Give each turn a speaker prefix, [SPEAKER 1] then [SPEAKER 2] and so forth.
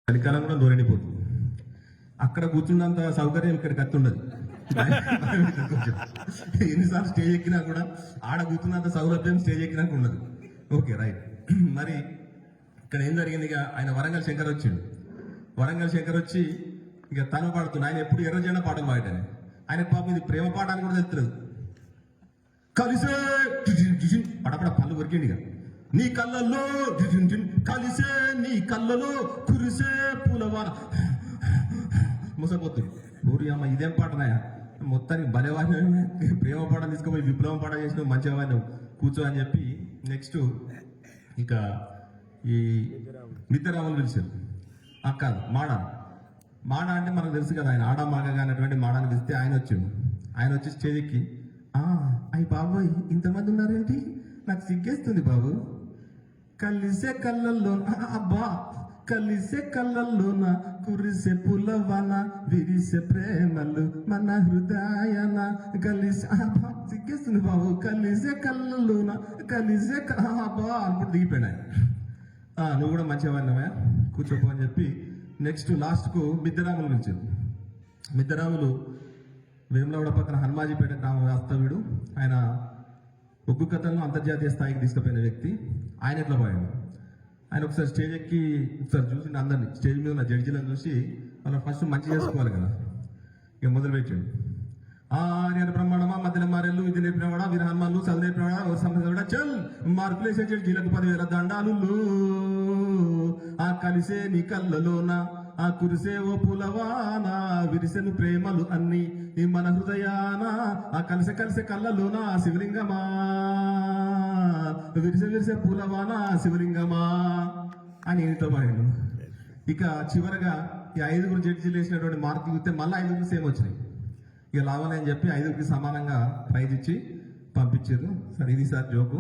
[SPEAKER 1] చలికాలం కూడా దూరనిపోతుంది. అక్కడ కూర్చున్నంత సౌకర్యం ఇక్కడికి అత్తుండదు. ఎన్నిసార్లు స్టేజ్ ఎక్కినా కూడా ఆడ కూర్చున్నంత సౌలభ్యం స్టేజ్ ఎక్కినాక ఉండదు. Okay right. మరి ఇక్కడ ఏం జరిగింది? ఇక ఆయన వరంగల్ శంకర్ వచ్చిండు. వరంగల్ శంకర్ వచ్చి ఇక తను పాడుతున్నాడు. ఆయన ఎప్పుడు ఎర్రజెండా పాటలు పాడాను. ఆయన పాపం ఇది ప్రేమ పాట అని కూడా తెలుస్తుంది. కలిసే పడపడ పళ్ళు కొరికిండి. ఇక నీ కళ్ళల్లో కలిసే నీ కళ్ళలో కురిసే పూలవాన ముసపోతుంది. ఊరి అమ్మ ఇదేం పాటనాయా, మొత్తానికి భలేవాడిన ప్రేమ పాట తీసుకుపోయి విప్లవం పాట చేసిన మంచిగా వాడిని కూర్చో అని చెప్పి నెక్స్ట్ ఇక ఈ నిత్యరాములు పిలిచారు. కాదు మాడ అంటే మనకు తెలుసు కదా, ఆయన ఆడ మాగగా అన్నటువంటి మాడాన్ని పిలిస్తే ఆయన వచ్చాడు. ఆయన వచ్చి స్టేజ్ ఎక్కి అయ్యి బాబోయ్ ఇంతమంది ఉన్నారేంటి, నాకు సిగ్గేస్తుంది బాబు. కలిసే కళ్ళల్లో అబ్బా కలిసే కళ్ళల్లోన కురిసే పులవన విరిసే ప్రేమలు మన హృదయన కలిసే సిగ్గేస్తుంది బాబు. కలిసే కళ్ళల్లోన కలిసే అబ్బా అనుకుంటూ దిగిపోయినా. నువ్వు కూడా మంచిగా వాడినావా, కూర్చోపో అని చెప్పి నెక్స్ట్ లాస్ట్కు మిద్దరాములు పిలిచారు. మిద్దరాములు వేములవాడ పక్కన హనుమాజీపేట గ్రామ వాస్తవ్యుడు. ఆయన ఒగ్గు కథలను అంతర్జాతీయ స్థాయికి తీసుకుపోయిన వ్యక్తి. ఆయన ఎట్లా పోయాడు? ఆయన ఒకసారి స్టేజ్ ఎక్కి ఒకసారి చూసి అందరినీ స్టేజ్ మీద ఉన్న జడ్జీలను చూసి వాళ్ళని ఫస్ట్ మంచి చేసుకోవాలి కదా, ఇక మొదలుపెట్టాడు. నేను బ్రహ్మాండమా మధ్యలో మారెళ్ళు ఇది నేర్పినవాడా వీర హనుమాన్లు చదువు నేర్పినవాడా ఒక సంబంధం చల్ మార్కులు వేసే జడ్జీలకు 10,000 దండాలు. కలిసే నీ కళ్ళలోన కురిసే ఓ పులవాన విరిసెను ప్రేమలు అన్ని మన హృదయాన కలిసే కలిసే కళ్ళలోన శివలింగమా విరిసే పులవాన శివలింగమా అని ఈయనతో పాడాను. ఇక చివరగా ఈ 5 జడ్జీలు వేసినటువంటి మార్కులు ఇస్తే మళ్ళీ 5 సేమ్ వచ్చినాయి. ఇక లాభాలని చెప్పి 5కి సమానంగా ప్రైజ్ ఇచ్చి పంపించారు. సరే ఇది సార్ జోకు.